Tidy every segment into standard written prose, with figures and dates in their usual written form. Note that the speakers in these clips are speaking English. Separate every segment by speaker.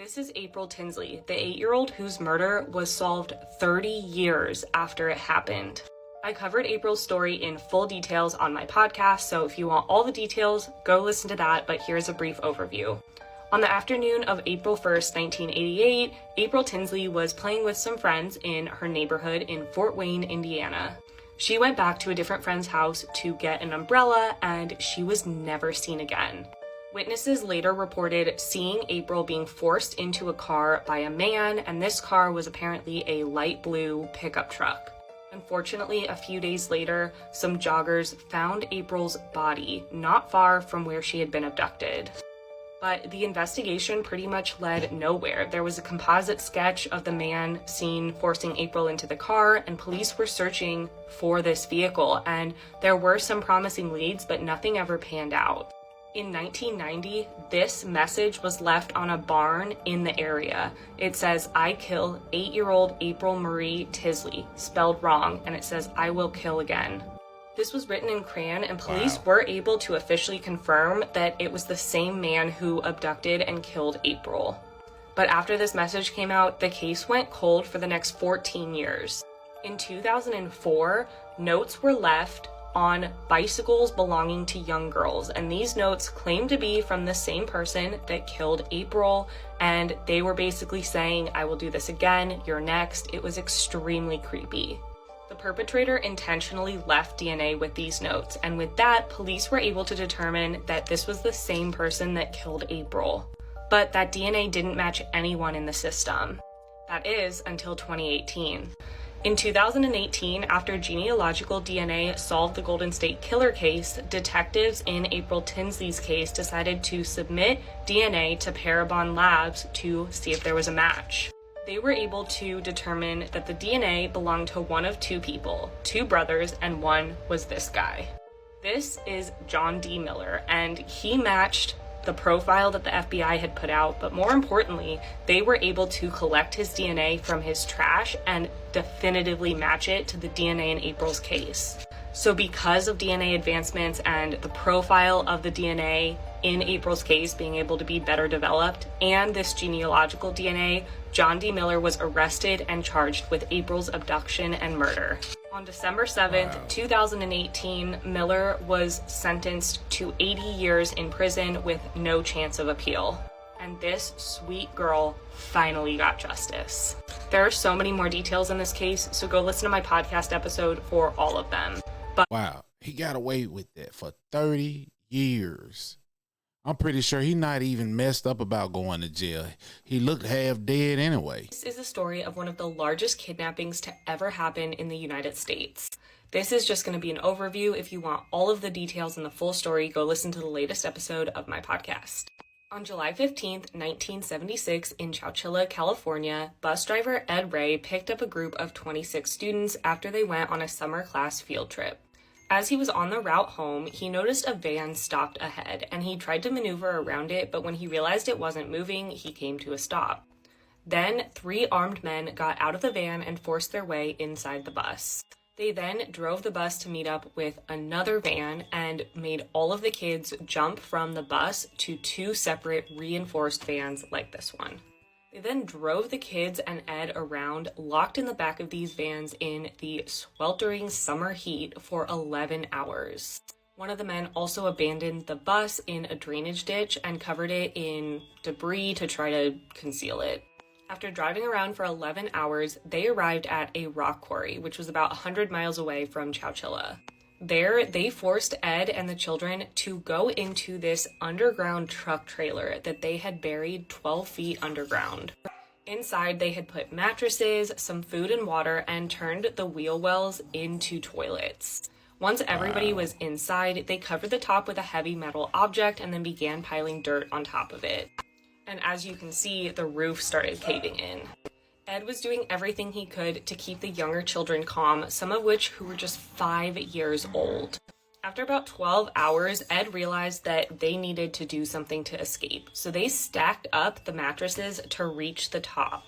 Speaker 1: This is April Tinsley, the 8-year-old whose murder was solved 30 years after it happened. I covered April's story in full details on my podcast, so if you want all the details, go listen to that, but here's a brief overview. On the afternoon of April 1st, 1988, April Tinsley was playing with some friends in her neighborhood in Fort Wayne, Indiana. She went back to a different friend's house to get an umbrella, and she was never seen again. Witnesses later reported seeing April being forced into a car by a man, and this car was apparently a light blue pickup truck. Unfortunately, a few days later, some joggers found April's body not far from where she had been abducted. But the investigation pretty much led nowhere. There was a composite sketch of the man seen forcing April into the car, and police were searching for this vehicle, and there were some promising leads, but nothing ever panned out. In 1990, this message was left on a barn in the area. It says, "I kill 8-year-old April Marie Tinsley," spelled wrong, and it says, "I will kill again." This was written in crayon, and police were able to officially confirm that it was the same man who abducted and killed April. But after this message came out, the case went cold for the next 14 years. In 2004, notes were left on bicycles belonging to young girls, and these notes claimed to be from the same person that killed April, and they were basically saying, "I will do this again, you're next." It was extremely creepy. The perpetrator intentionally left DNA with these notes, and with that, police were able to determine that this was the same person that killed April. But that DNA didn't match anyone in the system. That is, until 2018. In 2018, after genealogical DNA solved the Golden State Killer case, detectives in April Tinsley's case decided to submit DNA to Parabon Labs to see if there was a match. They were able to determine that the DNA belonged to one of two people, two brothers, and one was this guy. This is John D. Miller, and he matched the profile that the FBI had put out, but more importantly, they were able to collect his DNA from his trash and definitively match it to the DNA in April's case. So because of DNA advancements and the profile of the DNA in April's case being able to be better developed, and this genealogical DNA, John D. Miller was arrested and charged with April's abduction and murder. On December 7th, 2018, Miller was sentenced to 80 years in prison with no chance of appeal. And this sweet girl finally got justice. There are so many more details in this case, so go listen to my podcast episode for all of them.
Speaker 2: Wow, he got away with that for 30 years. I'm pretty sure he not even messed up about going to jail. He looked half dead anyway.
Speaker 1: This is the story of one of the largest kidnappings to ever happen in the United States. This is just going to be an overview. If you want all of the details and the full story, go listen to the latest episode of my podcast. On July 15th, 1976, in Chowchilla, California, bus driver Ed Ray picked up a group of 26 students after they went on a summer class field trip. As he was on the route home, he noticed a van stopped ahead, and he tried to maneuver around it, but when he realized it wasn't moving, he came to a stop. Then 3 armed men got out of the van and forced their way inside the bus. They then drove the bus to meet up with another van and made all of the kids jump from the bus to 2 separate reinforced vans like this one. They then drove the kids and Ed around, locked in the back of these vans in the sweltering summer heat for 11 hours. One of the men also abandoned the bus in a drainage ditch and covered it in debris to try to conceal it. After driving around for 11 hours, they arrived at a rock quarry, which was about 100 miles away from Chowchilla. There, they forced Ed and the children to go into this underground truck trailer that they had buried 12 feet underground. Inside, they had put mattresses, some food and water, and turned the wheel wells into toilets. Once everybody was inside, they covered the top with a heavy metal object and then began piling dirt on top of it. And as you can see, the roof started caving in. Ed was doing everything he could to keep the younger children calm, some of which who were just 5 years old. After about 12 hours, Ed realized that they needed to do something to escape, so they stacked up the mattresses to reach the top.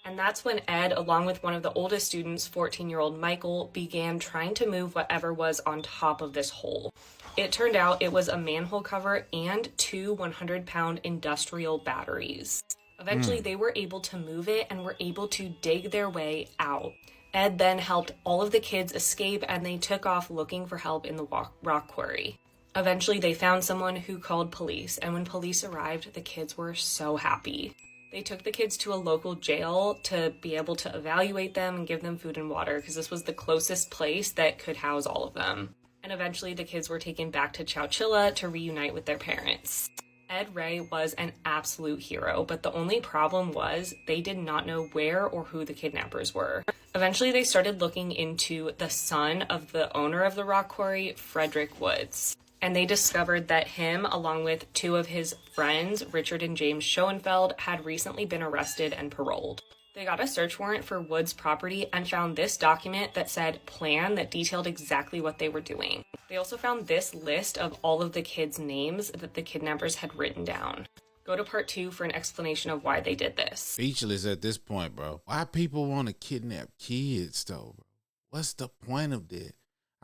Speaker 1: And that's when Ed, along with one of the oldest students, 14-year-old Michael, began trying to move whatever was on top of this hole. It turned out it was a manhole cover and 2 100-pound industrial batteries. Eventually, they were able to move it and were able to dig their way out. Ed then helped all of the kids escape, and they took off looking for help in the rock quarry. Eventually, they found someone who called police, and when police arrived, the kids were so happy. They took the kids to a local jail to be able to evaluate them and give them food and water, because this was the closest place that could house all of them. And eventually, the kids were taken back to Chowchilla to reunite with their parents. Ed Ray was an absolute hero, but the only problem was they did not know where or who the kidnappers were. Eventually, they started looking into the son of the owner of the rock quarry, Frederick Woods. And they discovered that him, along with two of his friends, Richard and James Schoenfeld, had recently been arrested and paroled. They got a search warrant for Woods' property and found this document that said plan that detailed exactly what they were doing. They also found this list of all of the kids' names that the kidnappers had written down. Go to part 2 for an explanation of why they did this.
Speaker 2: Speechless at this point, bro. Why people want to kidnap kids, though, bro? What's the point of that?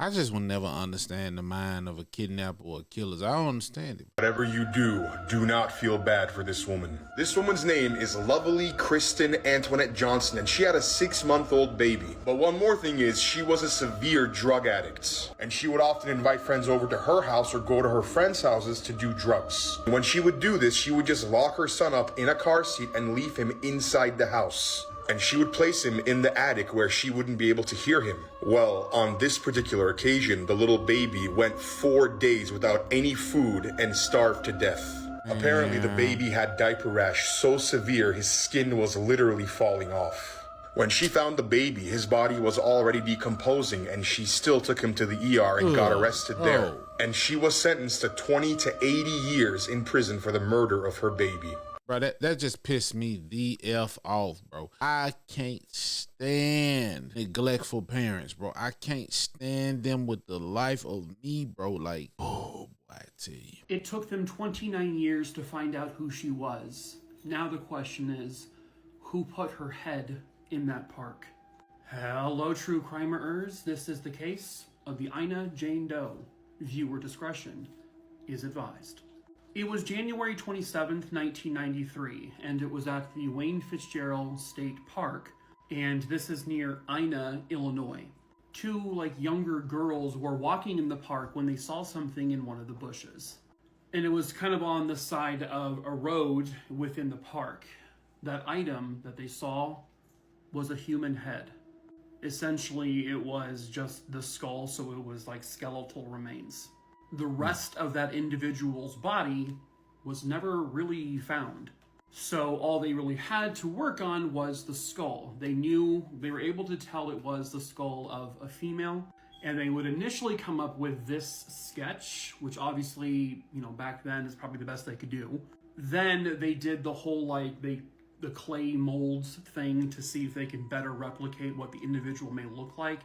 Speaker 2: I just will never understand the mind of a kidnapper or killers. I don't understand it.
Speaker 3: Whatever you do not feel bad for this woman. This woman's name is Lovely Kristen Antoinette Johnson, and she had a 6-month-old baby. But one more thing is, she was a severe drug addict, and she would often invite friends over to her house or go to her friends' houses to do drugs. When she would do this, she would just lock her son up in a car seat and leave him inside the house. And she would place him in the attic where she wouldn't be able to hear him. Well, on this particular occasion, the little baby went 4 days without any food and starved to death. Apparently, the baby had diaper rash so severe his skin was literally falling off. When she found the baby, his body was already decomposing, and she still took him to the ER and got arrested there. And she was sentenced to 20 to 80 years in prison for the murder of her baby.
Speaker 2: Bro, that just pissed me the F off, bro. I can't stand neglectful parents, bro. I can't stand them with the life of me, bro. Like, oh, boy, I tell you.
Speaker 4: It took them 29 years to find out who she was. Now the question is, who put her head in that park? Hello, true crimerers. This is the case of the Ina Jane Doe. Viewer discretion is advised. It was January 27th, 1993, and it was at the Wayne Fitzgerald State Park, and this is near Ina, Illinois. Two, younger girls were walking in the park when they saw something in one of the bushes. And it was kind of on the side of a road within the park. That item that they saw was a human head. Essentially, it was just the skull, so it was like skeletal remains. The rest of that individual's body was never really found. So all they really had to work on was the skull. They were able to tell it was the skull of a female, and they would initially come up with this sketch, which obviously, back then is probably the best they could do. Then they did the whole the clay molds thing to see if they can better replicate what the individual may look like,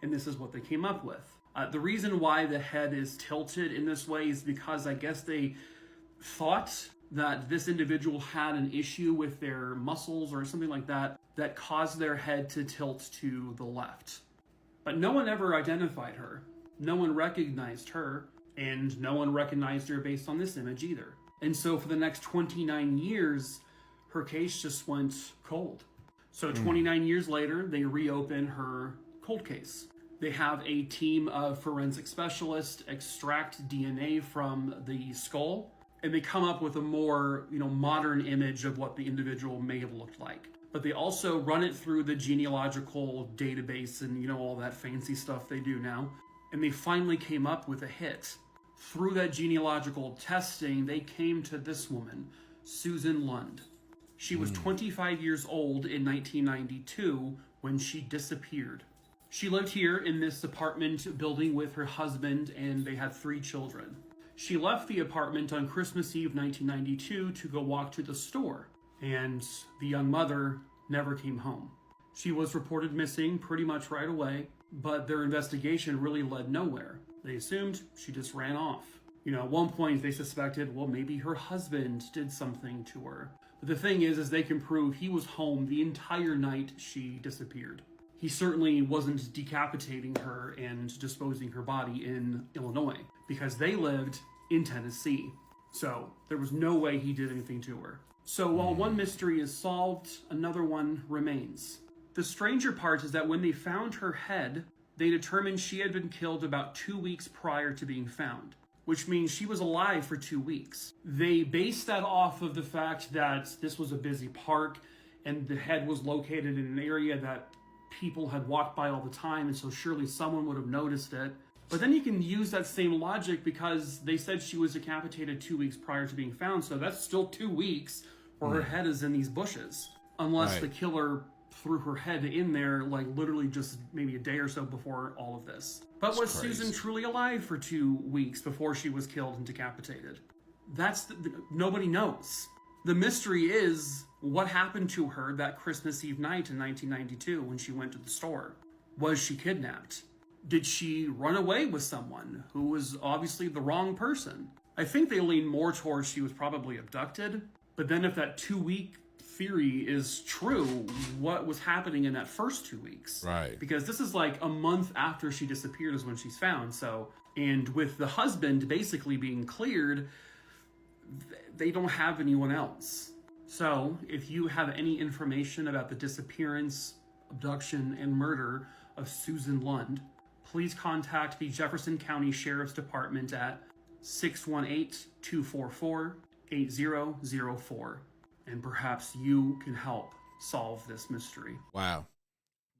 Speaker 4: and this is what they came up with. The reason why the head is tilted in this way is because I guess they thought that this individual had an issue with their muscles or something like that caused their head to tilt to the left. But no one ever identified her. No one recognized her, and no one recognized her based on this image either. And so for the next 29 years, her case just went cold. So 29 years later, they reopen her cold case. They have a team of forensic specialists extract DNA from the skull, and they come up with a more, modern image of what the individual may have looked like. But they also run it through the genealogical database and, all that fancy stuff they do now. And they finally came up with a hit. Through that genealogical testing, they came to this woman, Susan Lund. She was 25 years old in 1992 when she disappeared. She lived here in this apartment building with her husband, and they had 3 children. She left the apartment on Christmas Eve 1992 to go walk to the store, and the young mother never came home. She was reported missing pretty much right away, but their investigation really led nowhere. They assumed she just ran off. At one point they suspected, well, maybe her husband did something to her. But the thing is they can prove he was home the entire night she disappeared. He certainly wasn't decapitating her and disposing her body in Illinois, because they lived in Tennessee. So there was no way he did anything to her. So while one mystery is solved, another one remains. The stranger part is that when they found her head, they determined she had been killed about 2 weeks prior to being found, which means she was alive for 2 weeks. They based that off of the fact that this was a busy park and the head was located in an area that people had walked by all the time, and so surely someone would have noticed it. But then you can use that same logic because they said she was decapitated 2 weeks prior to being found, so that's still 2 weeks where her head is in these bushes. Unless the killer threw her head in there, like literally just maybe a day or so before all of this. But was Susan truly alive for 2 weeks before she was killed and decapitated? Nobody knows. The mystery is what happened to her that Christmas Eve night in 1992 when she went to the store. Was she kidnapped? Did she run away with someone who was obviously the wrong person? I think they lean more towards she was probably abducted. But then if that 2 week theory is true, what was happening in that first 2 weeks?
Speaker 2: Right.
Speaker 4: Because this is like a month after she disappeared is when she's found. So, and with the husband basically being cleared, they don't have anyone else. So if you have any information about the disappearance, abduction, and murder of Susan Lund, please contact the Jefferson County Sheriff's Department at 618-244-8004. And perhaps you can help solve this mystery.
Speaker 2: Wow.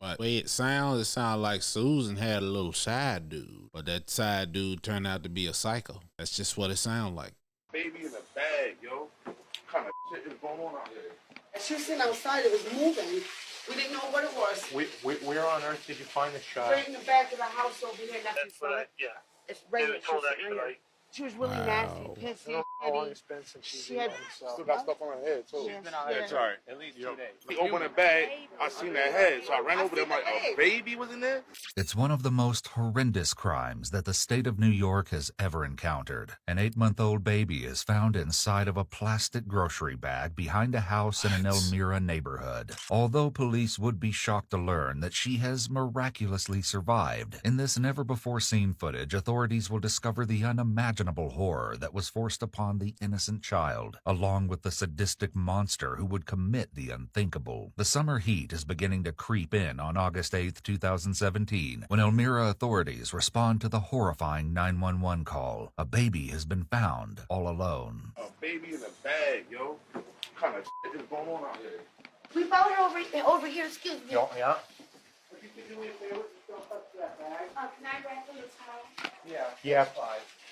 Speaker 2: But the way it sounds like Susan had a little side dude. But that side dude turned out to be a psycho. That's just what it sounded like.
Speaker 5: Baby in a bag, yo. What kind of shit is going on out here?
Speaker 6: She was sitting outside, it was moving. We didn't know what it was.
Speaker 7: Where on earth did you find the child?
Speaker 6: Right in the back of the house over here next to the
Speaker 7: Yeah.
Speaker 6: It's right
Speaker 7: They
Speaker 6: there.
Speaker 7: told that tonight.
Speaker 6: She was really nasty, pissy,
Speaker 7: How long
Speaker 6: heavy.
Speaker 7: it's been since she's
Speaker 6: She
Speaker 7: been
Speaker 6: had-
Speaker 7: on the
Speaker 5: Still got stuff on her head, too.
Speaker 6: Yeah,
Speaker 7: been out
Speaker 6: yeah.
Speaker 7: here
Speaker 5: It's all right.
Speaker 7: at least
Speaker 5: Yo,
Speaker 7: 2 days.
Speaker 5: we opened the bag. I seen that head, so I ran over there. I'm like, a baby was in there?
Speaker 8: It's one of the most horrendous crimes that the state of New York has ever encountered. An 8-month-old baby is found inside of a plastic grocery bag behind a house in an Elmira neighborhood. Although police would be shocked to learn that she has miraculously survived, in this never-before-seen footage, authorities will discover the unimaginable horror that was forced upon the innocent child, along with the sadistic monster who would commit the unthinkable. The summer heat is beginning to creep in on August 8th, 2017, when Elmira authorities respond to the horrifying 911 call. A baby has been found all alone.
Speaker 5: A baby in a bag, yo. What kind of shit is going on out here?
Speaker 6: We found her over here, excuse me.
Speaker 7: Yeah.
Speaker 6: Can I wrap in the towel?
Speaker 7: Yeah.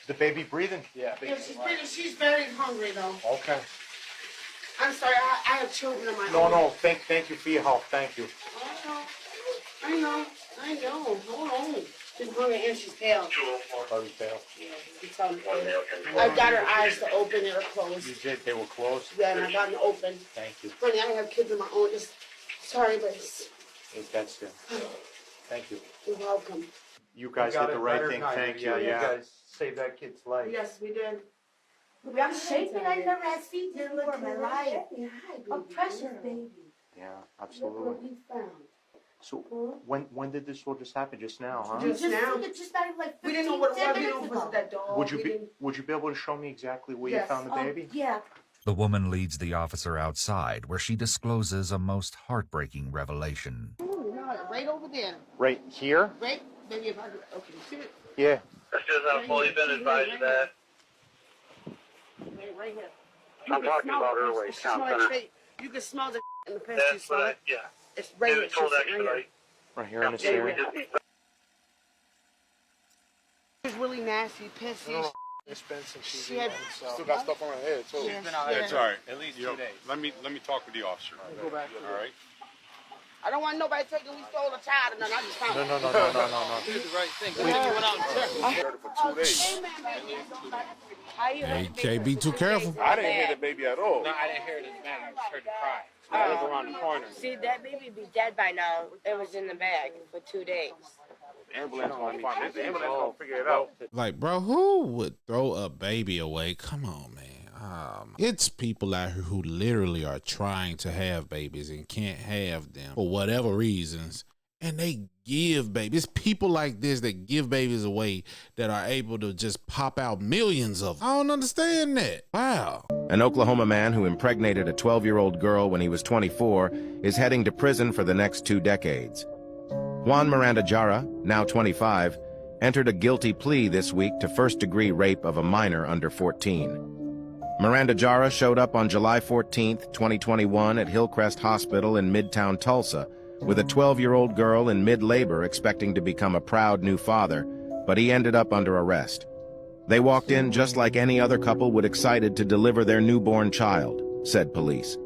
Speaker 7: The baby breathing? Yeah.
Speaker 6: Yeah, she's very hungry though.
Speaker 7: Okay.
Speaker 6: I'm sorry, I have children of my
Speaker 7: No,
Speaker 6: own.
Speaker 7: no. Thank you for your help. Thank you.
Speaker 6: I know. Hold on. She's hungry and she's pale.
Speaker 7: Very pale.
Speaker 6: I've got her eyes to open and are closed.
Speaker 7: You did. They were closed.
Speaker 6: Yeah, and I got them open.
Speaker 7: Thank you.
Speaker 6: Honey, I have kids of my own. Just sorry, but
Speaker 7: That's it. Thank you.
Speaker 6: you're welcome.
Speaker 7: You guys did the right thing. Thank you.
Speaker 9: You guys saved that kid's life.
Speaker 6: Yes, we did.
Speaker 10: I'm shaking. I never had feet before in my life. A precious baby.
Speaker 7: Yeah,
Speaker 6: Look
Speaker 7: absolutely.
Speaker 6: what we found.
Speaker 7: So when did this all just happen? Just now, huh?
Speaker 6: Just now.
Speaker 10: Just not even like 15,
Speaker 6: We didn't know what it
Speaker 10: 10
Speaker 6: was. We
Speaker 10: minutes
Speaker 6: didn't know
Speaker 10: ago.
Speaker 6: was that dog.
Speaker 7: Would you
Speaker 6: We
Speaker 7: be
Speaker 6: didn't-
Speaker 7: Would you be able to show me exactly where you
Speaker 6: Yes.
Speaker 7: found the baby?
Speaker 10: Yeah.
Speaker 8: The woman leads the officer outside, where she discloses a most heartbreaking revelation.
Speaker 6: Ooh, no, right over there.
Speaker 7: Right here?
Speaker 6: Right? Maybe if I could. Okay, see it?
Speaker 7: Yeah.
Speaker 9: That's just how fully been advised of that.
Speaker 6: Right here.
Speaker 9: I'm talking about early town center.
Speaker 6: You can smell the in the past.
Speaker 9: That's what
Speaker 6: It's right
Speaker 9: they
Speaker 6: here.
Speaker 9: told that
Speaker 6: She's right here.
Speaker 9: tonight.
Speaker 7: Right here in this
Speaker 9: Yeah, we
Speaker 7: area.
Speaker 9: just-
Speaker 6: She's really nasty, pissy.
Speaker 7: It's been since she's
Speaker 6: She had-
Speaker 5: Still got stuff on her head, too.
Speaker 6: Yeah,
Speaker 5: It's all right.
Speaker 7: at least
Speaker 5: Yo, let me talk with the officer.
Speaker 6: Go back.
Speaker 5: All right?
Speaker 6: I don't want nobody thinking we stole a child and then I just found it.
Speaker 7: No.
Speaker 6: Hey,
Speaker 5: For 2 days.
Speaker 6: man, baby. How you
Speaker 2: Hey, you can't be too careful.
Speaker 5: I didn't hear the baby at all.
Speaker 7: I didn't hear it in the bag. I just heard the cry.
Speaker 5: I was around the corner.
Speaker 11: See, that baby be dead by now. It was in the bag for 2 days.
Speaker 5: Ambulance gonna find it. The ambulance gonna figure it out.
Speaker 2: Like, bro, who would throw a baby away? Come on, man. It's people out here who literally are trying to have babies and can't have them for whatever reasons. And they give babies. It's people like this that give babies away that are able to just pop out millions of them. I don't understand that. Wow.
Speaker 12: An Oklahoma man who impregnated a 12-year-old girl when he was 24 is heading to prison for the next 2 decades. Juan Miranda Jara, now 25, entered a guilty plea this week to first-degree rape of a minor under 14. Miranda Jara showed up on July 14, 2021 at Hillcrest Hospital in Midtown Tulsa with a 12-year-old girl in mid-labor expecting to become a proud new father, but he ended up under arrest. They walked in just like any other couple would, excited to deliver their newborn child, said police.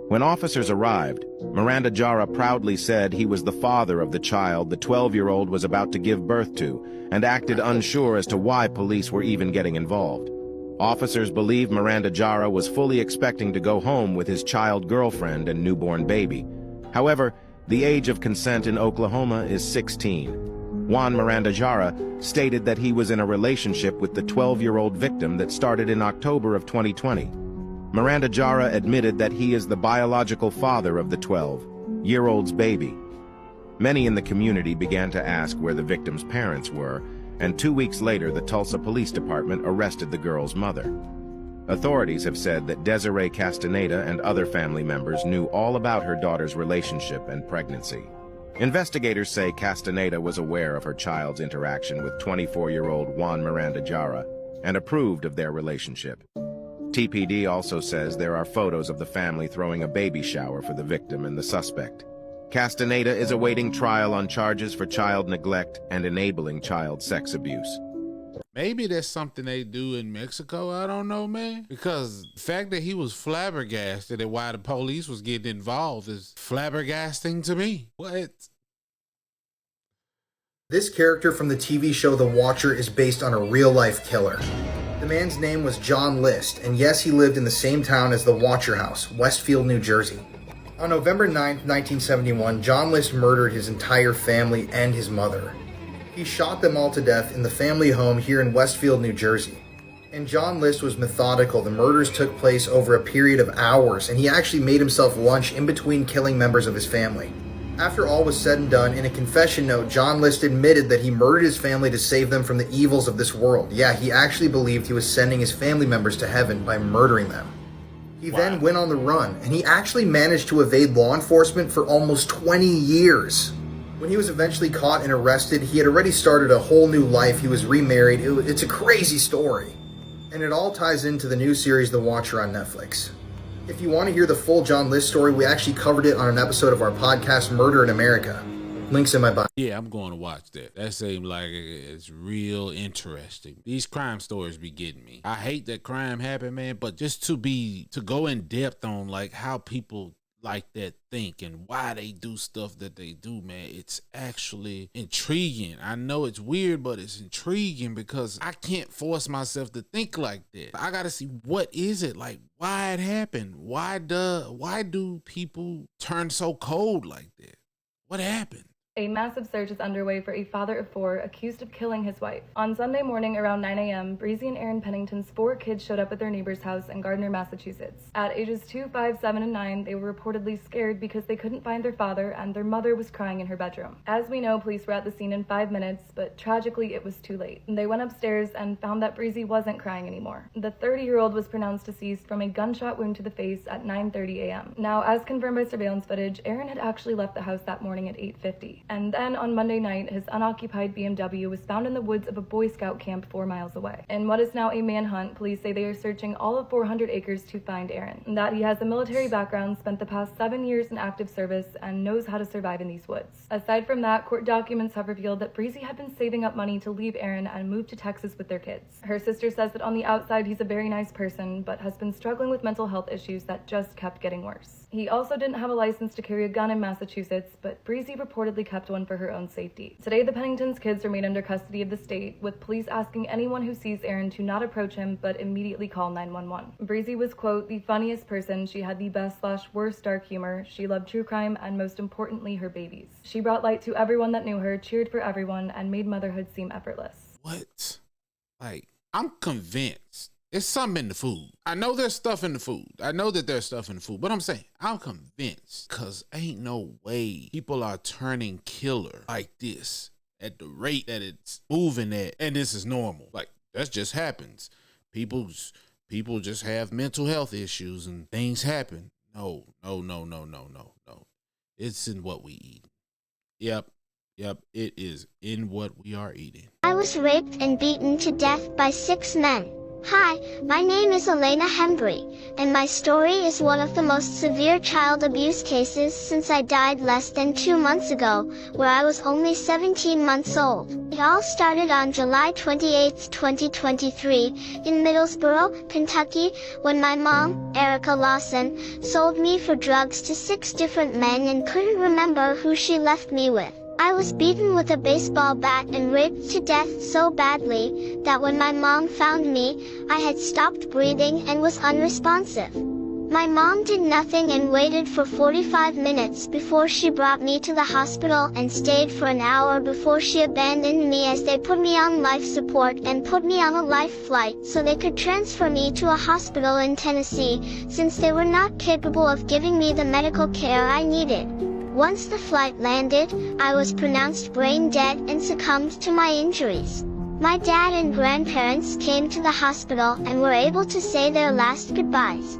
Speaker 12: When officers arrived, Miranda Jara proudly said he was the father of the child the 12-year-old was about to give birth to and acted unsure as to why police were even getting involved. Officers believe Miranda Jara was fully expecting to go home with his child girlfriend and newborn baby. However, the age of consent in Oklahoma is 16. Juan Miranda Jara stated that he was in a relationship with the 12-year-old victim that started in October of 2020. Miranda Jara admitted that he is the biological father of the 12-year-old's baby. Many in the community began to ask where the victim's parents were, and 2 weeks later the Tulsa Police Department arrested the girl's mother. Authorities have said that Desiree Castaneda and other family members knew all about her daughter's relationship and pregnancy. Investigators say Castaneda was aware of her child's interaction with 24-year-old Juan Miranda Jara and approved of their relationship. TPD also says there are photos of the family throwing a baby shower for the victim and the suspect. Castaneda is awaiting trial on charges for child neglect and enabling child sex abuse.
Speaker 2: Maybe that's something they do in Mexico. I don't know, man. Because the fact that he was flabbergasted at why the police was getting involved is flabbergasting to me. What?
Speaker 13: This character from the TV show The Watcher is based on a real-life killer. The man's name was John List, and yes, he lived in the same town as the Watcher House, Westfield, New Jersey. On November 9, 1971, John List murdered his entire family and his mother. He shot them all to death in the family home here in Westfield, New Jersey. And John List was methodical. The murders took place over a period of hours, and he actually made himself lunch in between killing members of his family. After all was said and done, in a confession note, John List admitted that he murdered his family to save them from the evils of this world. Yeah, he actually believed he was sending his family members to heaven by murdering them. He then went on the run, and he actually managed to evade law enforcement for almost 20 years. When he was eventually caught and arrested, he had already started a whole new life. He was remarried. It's a crazy story. And it all ties into the new series The Watcher on Netflix. If you want to hear the full John List story, we actually covered it on an episode of our podcast, Murder in America. Links in my bio.
Speaker 2: Yeah, I'm going to watch that. That seems like it's real interesting. These crime stories be getting me. I hate that crime happened, man, but just to go in depth on like how people like that think and why they do stuff that they do, man, it's actually intriguing. I know it's weird, but it's intriguing because I can't force myself to think like that. I gotta see what is it, like why it happened. Why do people turn so cold like that? What happened?
Speaker 14: A massive search is underway for a father of 4 accused of killing his wife. On Sunday morning around 9 a.m., Breezy and Aaron Pennington's 4 kids showed up at their neighbor's house in Gardner, Massachusetts. At ages 2, 5, 7, and 9, they were reportedly scared because they couldn't find their father and their mother was crying in her bedroom. As we know, police were at the scene in 5 minutes, but tragically it was too late. They went upstairs and found that Breezy wasn't crying anymore. The 30-year-old was pronounced deceased from a gunshot wound to the face at 9:30 a.m. Now, as confirmed by surveillance footage, Aaron had actually left the house that morning at 8:50. And then on Monday night, his unoccupied BMW was found in the woods of a Boy Scout camp 4 miles away. In what is now a manhunt, police say they are searching all of 400 acres to find Aaron. And that he has a military background, spent the past 7 years in active service, and knows how to survive in these woods. Aside from that, court documents have revealed that Breezy had been saving up money to leave Aaron and move to Texas with their kids. Her sister says that on the outside, he's a very nice person, but has been struggling with mental health issues that just kept getting worse. He also didn't have a license to carry a gun in Massachusetts, but Breezy reportedly kept one for her own safety. Today, the Penningtons' kids remain under custody of the state, with police asking anyone who sees Aaron to not approach him, but immediately call 911. Breezy was, quote, the funniest person. She had the best/worst dark humor. She loved true crime and, most importantly, her babies. She brought light to everyone that knew her, cheered for everyone, and made motherhood seem effortless.
Speaker 2: What? Like, I'm convinced It's something in the food. I know there's stuff in the food. I know that there's stuff in the food, but I'm saying, I'm convinced, because ain't no way people are turning killer like this at the rate that it's moving at, and this is normal. Like, that just happens. People just have mental health issues and things happen. No. It's in what we eat. Yep, it is in what we are eating.
Speaker 10: I was raped and beaten to death by 6 men. Hi, my name is Elena Hembry, and my story is one of the most severe child abuse cases since I died less than 2 months ago, where I was only 17 months old. It all started on July 28, 2023, in Middlesboro, Kentucky, when my mom, Erica Lawson, sold me for drugs to 6 different men and couldn't remember who she left me with. I was beaten with a baseball bat and raped to death so badly that when my mom found me, I had stopped breathing and was unresponsive. My mom did nothing and waited for 45 minutes before she brought me to the hospital and stayed for an hour before she abandoned me as they put me on life support and put me on a life flight so they could transfer me to a hospital in Tennessee since they were not capable of giving me the medical care I needed. Once the flight landed, I was pronounced brain dead and succumbed to my injuries. My dad and grandparents came to the hospital and were able to say their last goodbyes.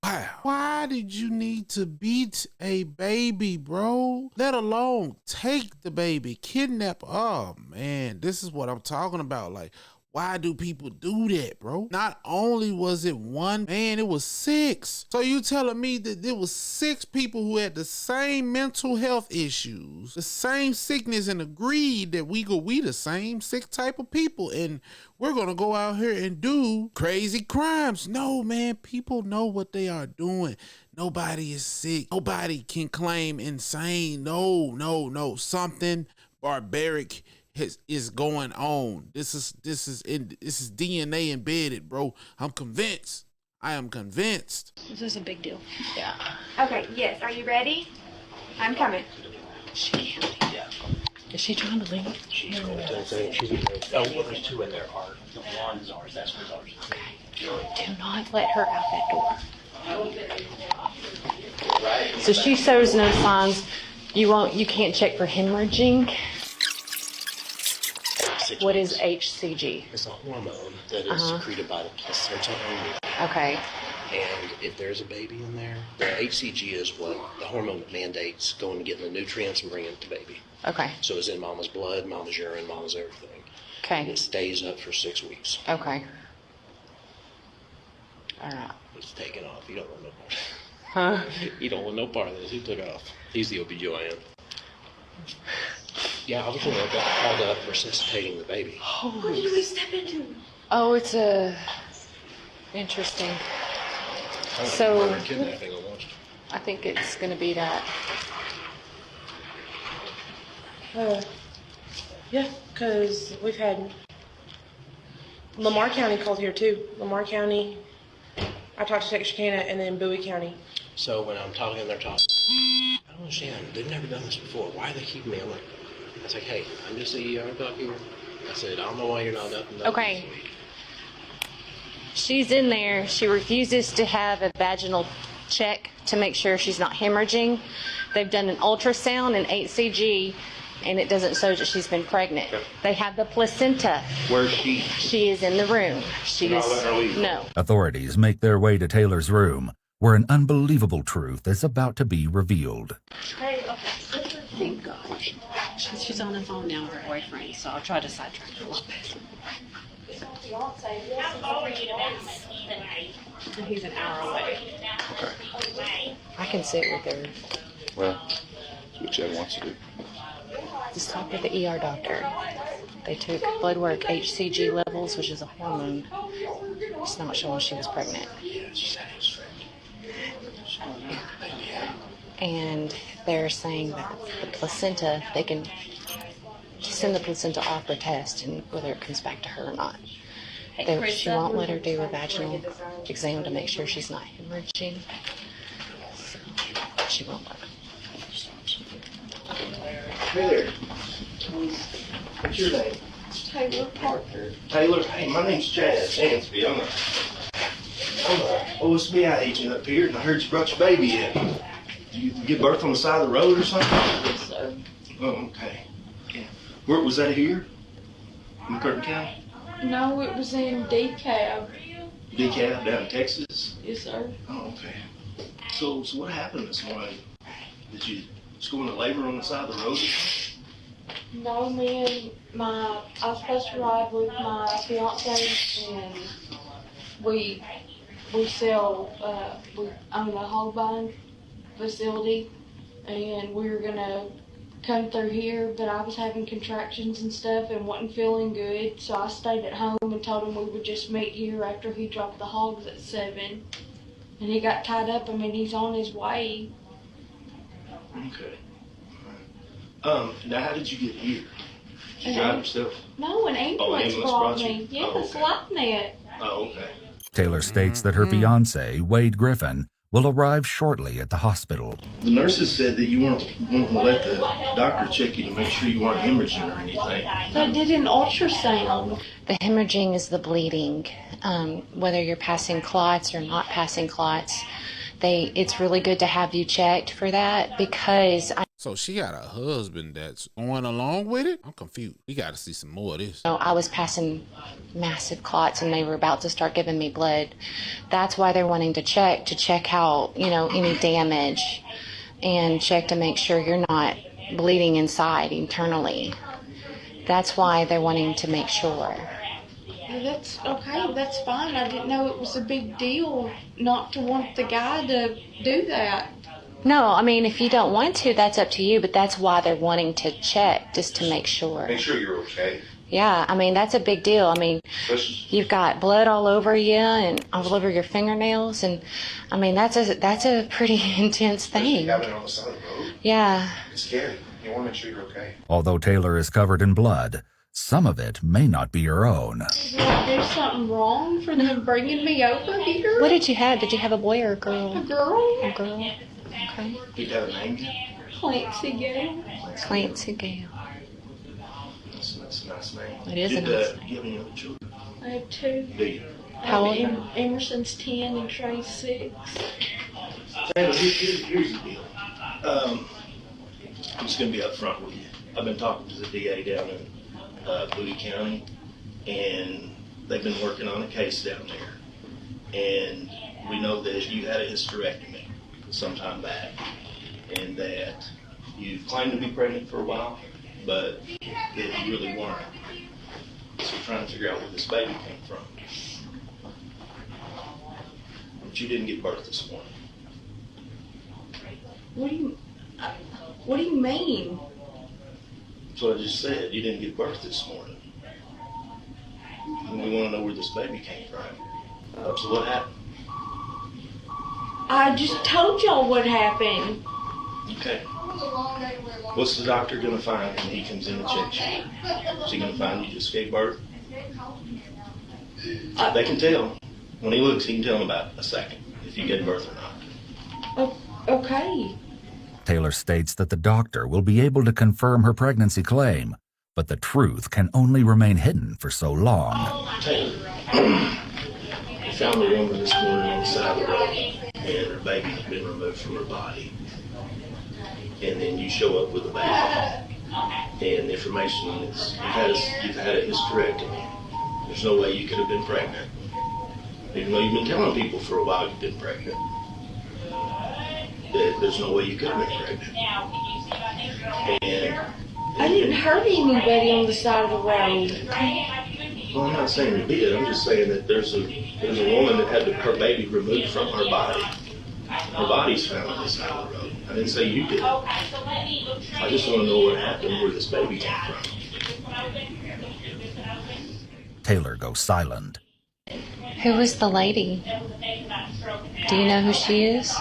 Speaker 2: Wow. Why did you need to beat a baby, bro? Let alone take the baby, kidnap. Oh, man, this is what I'm talking about. Like, why do people do that, bro? Not only was it one man, it was 6. So you telling me that there was 6 people who had the same mental health issues, the same sickness, and agreed that we the same 6 type of people, and we're gonna go out here and do crazy crimes. No, man, people know what they are doing. Nobody is sick. Nobody can claim insane. No. Something barbaric is going on. This is DNA embedded, bro. I'm convinced. I am convinced.
Speaker 15: This is a big deal.
Speaker 11: Yeah.
Speaker 15: Okay, yes. Are you ready? I'm coming.
Speaker 11: Is she trying to leave?
Speaker 7: She's there's 2 in there. One is ours. That's one's ours.
Speaker 11: Okay. Do not let her out that door. So she shows no signs. You can't check for hemorrhaging. What is HCG?
Speaker 7: It's a hormone that is secreted by the placenta only.
Speaker 11: Okay.
Speaker 7: And if there's a baby in there, the HCG is what the hormone mandates going to get the nutrients and bring it to baby.
Speaker 11: Okay.
Speaker 7: So it's in mama's blood, mama's urine, mama's everything.
Speaker 11: Okay.
Speaker 7: And it stays up for 6 weeks.
Speaker 11: Okay. All right.
Speaker 7: It's taken off. You don't want no part.
Speaker 11: Huh?
Speaker 7: You don't want no part of this. He took it off. He's the OBGYN. Yeah, I was going to get called up resuscitating the baby.
Speaker 15: What did we step into?
Speaker 11: Oh, it's interesting.
Speaker 7: So kidnapping almost.
Speaker 11: I think it's going to be that.
Speaker 16: Yeah, because we've had Lamar County called here too. Lamar County, I talked to Texarkana, and then Bowie County.
Speaker 7: So when I'm talking and they're talking, I don't understand. They've never done this before. Why are they keeping me? I was like, hey, I'm just the ER talking. I said, I don't know why you're not nothing.
Speaker 11: Okay. She's in there. She refuses to have a vaginal check to make sure she's not hemorrhaging. They've done an ultrasound and HCG, and it doesn't show that she's been pregnant. Okay. They have the placenta.
Speaker 5: Where's she?
Speaker 11: She is in the room. She
Speaker 5: You're not
Speaker 11: is
Speaker 5: letting her leave.
Speaker 11: No.
Speaker 8: Authorities make their way to Taylor's room, where an unbelievable truth is about to be revealed.
Speaker 15: Hey, okay. Thank God. She's on the phone now with her boyfriend, so I'll try to sidetrack her a little bit. He's an hour away.
Speaker 5: Okay.
Speaker 11: I can sit with her.
Speaker 5: Well, that's what Chad wants to do.
Speaker 11: Just talk with the ER doctor. They took blood work, HCG levels, which is a hormone. It's not showing she was pregnant. And they're saying that the placenta, they can send the placenta off for test and whether it comes back to her or not. She won't let her do a vaginal exam to make sure she's not hemorrhaging. So she won't let her.
Speaker 7: Hey there. What's your name?
Speaker 15: Taylor Parker.
Speaker 7: Taylor. Hey, my name's Chad Stansby. I'm a Oh, it's me, agent up here, and I heard you brought your baby in. Did you give birth on the side of the road or something?
Speaker 15: Yes, sir.
Speaker 7: Oh, okay. Yeah. Where was that here? In Curtin County?
Speaker 15: No, it was in DeKalb.
Speaker 7: DeKalb, down in Texas?
Speaker 15: Yes, sir.
Speaker 7: Oh, okay. So what happened this morning? Did you just go into labor on the side of the road or something?
Speaker 15: No, me and I was supposed to ride with my fiance, and we sell, we own a hog buying facility, and we were gonna come through here, but I was having contractions and stuff and wasn't feeling good, so I stayed at home and told him we would just meet here after he dropped the hogs at 7, and he got tied up. I mean, he's on his way.
Speaker 7: Okay. Now how did you get here? Did you drive yourself?
Speaker 15: No, an ambulance brought me. Yes,
Speaker 7: Oh, okay.
Speaker 15: like that.
Speaker 7: Oh, okay.
Speaker 8: Taylor states that her fiancé, Wade Griffin, will arrive shortly at the hospital.
Speaker 7: The nurses said that you weren't wanting to let the doctor check you to make sure you weren't hemorrhaging or anything.
Speaker 15: They did an ultrasound.
Speaker 11: The hemorrhaging is the bleeding, whether you're passing clots or not passing clots. It's really good to have you checked for that because
Speaker 2: So she got a husband that's going along with it? I'm confused. We got to see some more of this.
Speaker 11: I was passing massive clots and they were about to start giving me blood. That's why they're wanting to check out, any damage and check to make sure you're not bleeding inside internally. That's why they're wanting to make sure.
Speaker 15: That's okay, that's fine. I didn't know it was a big deal not to want the guy to do that.
Speaker 11: No, I mean, if you don't want to, that's up to you, but that's why they're wanting to check, just to make sure.
Speaker 3: Make sure you're okay.
Speaker 11: Yeah, I mean, that's a big deal. I mean, you've got blood all over you and all over your fingernails, and I mean, that's a pretty intense thing.
Speaker 3: Having it on the side of the road.
Speaker 11: Yeah.
Speaker 3: It's scary. You want to make sure you're okay.
Speaker 8: Although Taylor is covered in blood, some of it may not be her own.
Speaker 15: Did I do something wrong for them bringing me over here?
Speaker 11: What did you have? Did you have a boy or a girl?
Speaker 15: A girl.
Speaker 11: A girl. Okay.
Speaker 7: Did you have a name?
Speaker 15: Clancy Gale.
Speaker 11: Clancy Gale.
Speaker 7: That's a nice name.
Speaker 11: It is a nice
Speaker 7: name. Do you have any other children?
Speaker 15: I have 2.
Speaker 7: Do you?
Speaker 11: How old are you?
Speaker 15: Emerson's 10 and Trey's 6.
Speaker 7: Taylor, here's the deal. I'm just going to be up front with you. I've been talking to the DA down in Bowie County, and they've been working on a case down there. And we know that you had a hysterectomy some time back, and that you claimed to be pregnant for a while, but that you really weren't. So we're trying to figure out where this baby came from. But you didn't give birth this morning.
Speaker 15: What do you mean?
Speaker 7: That's what I just said. You didn't give birth this morning. And we want to know where this baby came from. So what happened?
Speaker 15: I just told y'all what happened.
Speaker 7: Okay. What's the doctor going to find when he comes in and checks you? Is he going to find you just gave birth? They can tell. When he looks, he can tell in about a second if you gave birth or not.
Speaker 15: Okay.
Speaker 8: Taylor states that the doctor will be able to confirm her pregnancy claim, but the truth can only remain hidden for so long.
Speaker 7: Taylor, I found a woman this morning on the side of the road, and her baby has been removed from her body. And then you show up with a baby, and the information is you've had a hysterectomy. There's no way you could have been pregnant, even though you've been telling people for a while you've been pregnant. There's no way you could have been pregnant. And
Speaker 15: I didn't hurt anybody on the side of the road.
Speaker 7: well, I'm not saying you did. I'm just saying that there's a woman that had her baby removed from her body. Her body's found on the side of the road. I didn't say you did. I just want to know what happened, where this baby came from.
Speaker 8: Taylor goes silent.
Speaker 11: Who is the lady? Do you know who she is?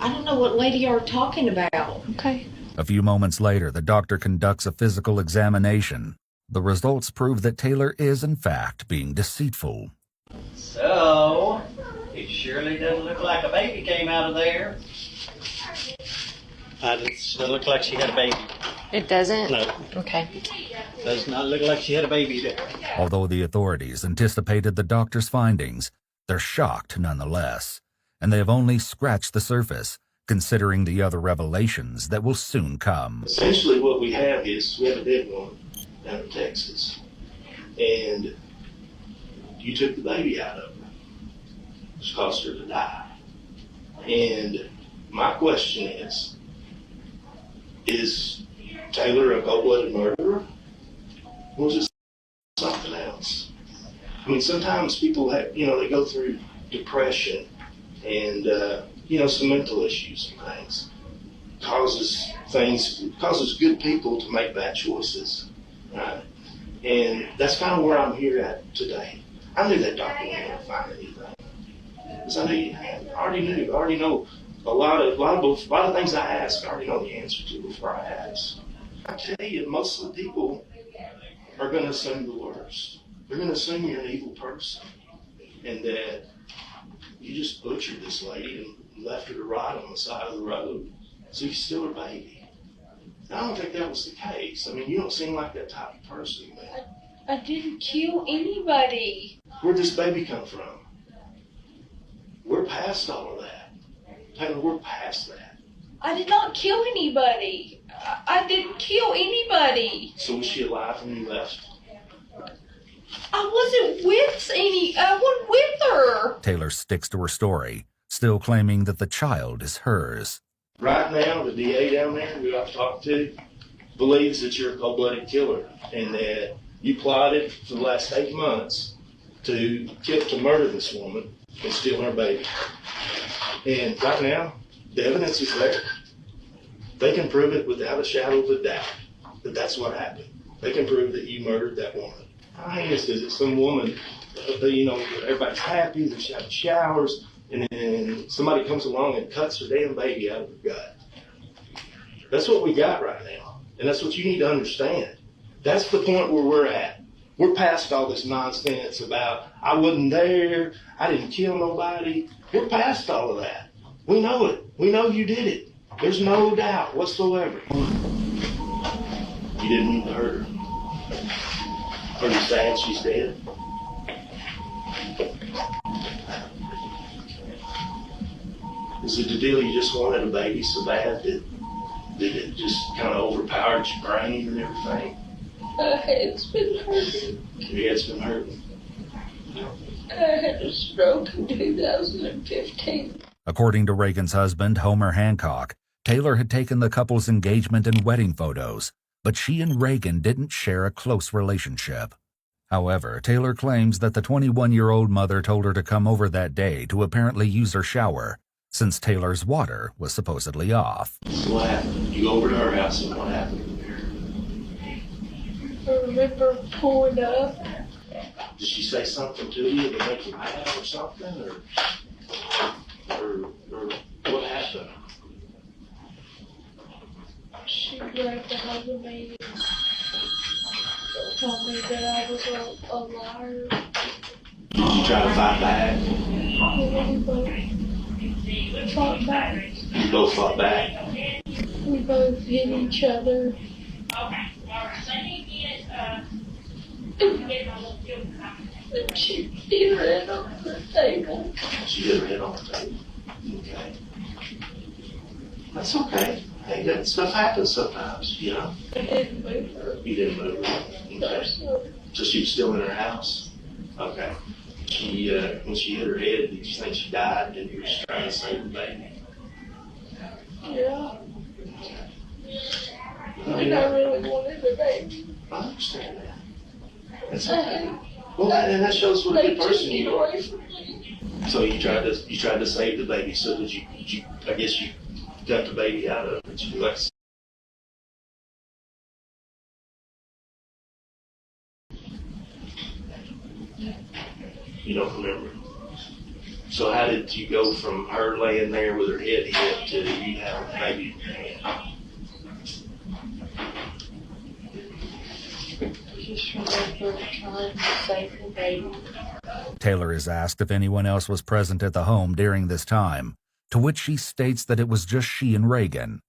Speaker 15: I don't know what lady you're talking about.
Speaker 11: Okay.
Speaker 8: A few moments later, the doctor conducts a physical examination. The results prove that Taylor is, in fact, being deceitful.
Speaker 17: So, it surely doesn't look like a baby came out of there. It doesn't look like she had a baby.
Speaker 11: It doesn't?
Speaker 17: No.
Speaker 11: Okay.
Speaker 17: Does not look like she had a baby there.
Speaker 8: Although the authorities anticipated the doctor's findings, They're shocked nonetheless, and they have only scratched the surface, considering the other revelations that will soon come.
Speaker 7: Essentially what we have is we have a dead woman down in Texas, and you took the baby out of her, which caused her to die. And my question is Taylor a cold-blooded murderer? Or is it something else? I mean, sometimes people have, they go through depression and, some mental issues and things. Causes good people to make bad choices, right? And that's kind of where I'm here at today. I knew that doctor wasn't going to find anything. Because I already know a lot of things I ask, I already know the answer to before I ask. I tell you, most of the people are going to assume the worst. They're going to assume you're an evil person and that you just butchered this lady and left her to rot on the side of the road so you steal her baby. And I don't think that was the case. I mean, you don't seem like that type of person, man.
Speaker 15: I didn't kill anybody.
Speaker 7: Where'd this baby come from? We're past all of that. Taylor, we're past that.
Speaker 15: I did not kill anybody. I didn't kill anybody.
Speaker 7: So was she alive when you left?
Speaker 15: I wasn't with her.
Speaker 8: Taylor sticks to her story, still claiming that the child is hers.
Speaker 7: Right now, the DA down there who I've talked to believes that you're a cold-blooded killer and that you plotted for the last 8 months to murder this woman and steal her baby. And right now, the evidence is there. They can prove it without a shadow of a doubt that that's what happened. They can prove that you murdered that woman. How heinous is it? Some woman, everybody's happy, they're having showers, and then somebody comes along and cuts her damn baby out of her gut. That's what we got right now. And that's what you need to understand. That's the point where we're at. We're past all this nonsense about, I wasn't there, I didn't kill nobody. We're past all of that. We know it. We know you did it. There's no doubt whatsoever. You didn't mean to hurt her. Are you sad she's dead? Is it the deal you just wanted a baby so bad that it just kind of overpowered your brain and everything?
Speaker 15: My head's been hurting.
Speaker 7: Your head's been hurting.
Speaker 15: I had a stroke in 2015.
Speaker 8: According to Reagan's husband, Homer Hancock, Taylor had taken the couple's engagement and wedding photos, but she and Reagan didn't share a close relationship. However, Taylor claims that the 21-year-old mother told her to come over that day to apparently use her shower, since Taylor's water was supposedly off.
Speaker 7: So what happened? You go over to her house and what happened there?
Speaker 15: I remember pulling up.
Speaker 7: Did she say something to you to make you mad or something? Or what happened?
Speaker 15: She grabbed a hold of me and told me that I was a liar.
Speaker 7: Did you try to fight back?
Speaker 15: We both fought back.
Speaker 7: You both fought back?
Speaker 15: We both hit each other. And she hit her head on the table.
Speaker 7: She hit her head on the table? Okay. That's okay. Hey, that stuff happens sometimes, you know?
Speaker 15: I didn't move her.
Speaker 7: You didn't move her? Okay. So she was still in her house? Okay. When she hit her head, did you think she died and you were just trying to save the baby?
Speaker 15: Yeah. And I really wanted a baby.
Speaker 7: I understand that. That's okay. Well, and that shows what a good person you are. So you tried to save the baby. So did you I guess you got the baby out of it. You don't remember. So how did you go from her laying there with her head hit to you having the baby in your hand?
Speaker 15: Just remember trying to save the baby.
Speaker 8: Taylor is asked if anyone else was present at the home during this time, to which she states that it was just she and Reagan.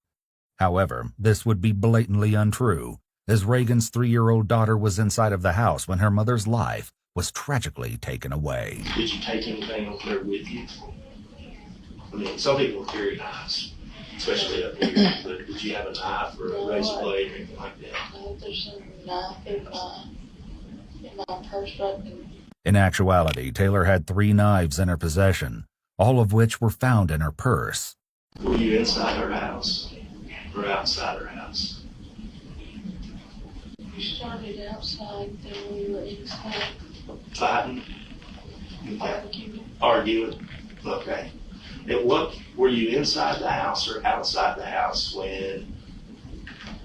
Speaker 8: However, this would be blatantly untrue, as Reagan's 3-year-old daughter was inside of the house when her mother's life was tragically taken away.
Speaker 7: Did you take anything over there with you? I mean, some people carry knives, especially up here, but did you have a knife or a razor blade or anything like that?
Speaker 15: No, there's a knife in my purse right there.
Speaker 8: In actuality, Taylor had 3 knives in her possession, all of which were found in her purse.
Speaker 7: Were you inside her house or outside her house?
Speaker 15: We started outside, then we were inside.
Speaker 7: Fighting?
Speaker 15: Arguing.
Speaker 7: Arguing? Okay. And what, were you inside the house or outside the house when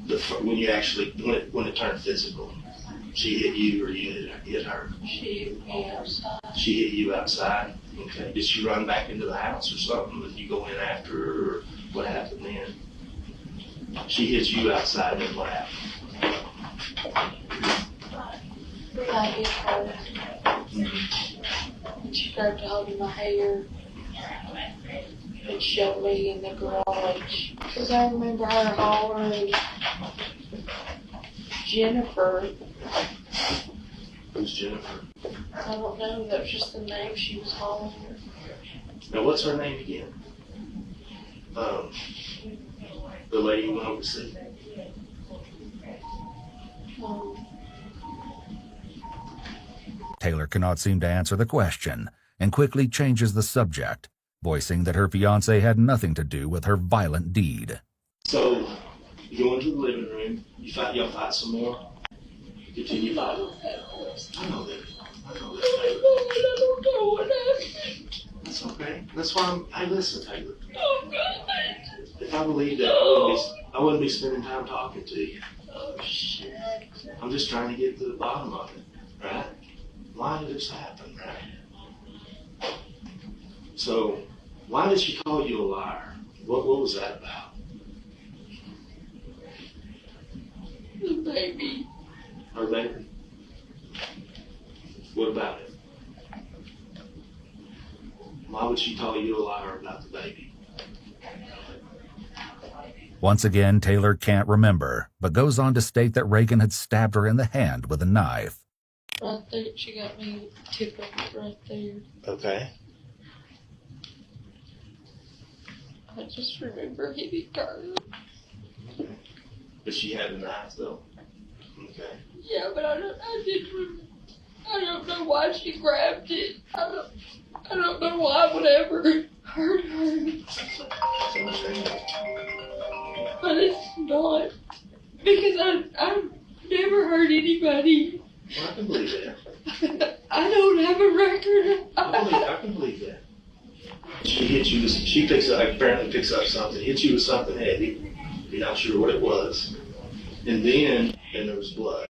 Speaker 7: you actually, when it turned physical? She hit you or you hit her?
Speaker 15: She hit me outside.
Speaker 7: She hit you outside? Okay. Did she run back into the house or something? Did you go in after her or what happened then? She hit you outside, then what happened?
Speaker 15: I hit her. She grabbed a hold of my hair and shoved me in the garage. Because I remember her hollering, Jennifer.
Speaker 7: Who's Jennifer?
Speaker 15: I don't know, that was just the name she was hollering.
Speaker 7: Now what's her name again? The lady you went over to see?
Speaker 8: Taylor cannot seem to answer the question and quickly changes the subject, voicing that her fiancé had nothing to do with her violent deed.
Speaker 7: So, you go into the living room, y'all fight some more? Continue fighting? I know that. I don't know what happened. That's okay. That's why hey, listen, Taylor. If I believed that, I wouldn't be spending time talking to you.
Speaker 15: Oh, shit.
Speaker 7: I'm just trying to get to the bottom of it, right? Why did this happen, right? So, why did she call you a liar? What was that about?
Speaker 15: The baby.
Speaker 7: Her baby? What about it? Why would she call you a liar about the baby?
Speaker 8: Once again, Taylor can't remember, but goes on to state that Reagan had stabbed her in the hand with a knife.
Speaker 15: Right there, she got me with the tip of it right there.
Speaker 7: Okay.
Speaker 15: I just remember hitting her.
Speaker 7: Okay. But she had a knife though. Okay.
Speaker 15: Yeah, but I don't know why she grabbed it. I don't know why I would ever hurt her. But it's not. Because I've never hurt anybody.
Speaker 7: Well, I can believe that.
Speaker 15: I don't have a record.
Speaker 7: I can believe that. She hit you, she apparently picks up something, hit you with something heavy. You're not sure what it was. And then there was blood.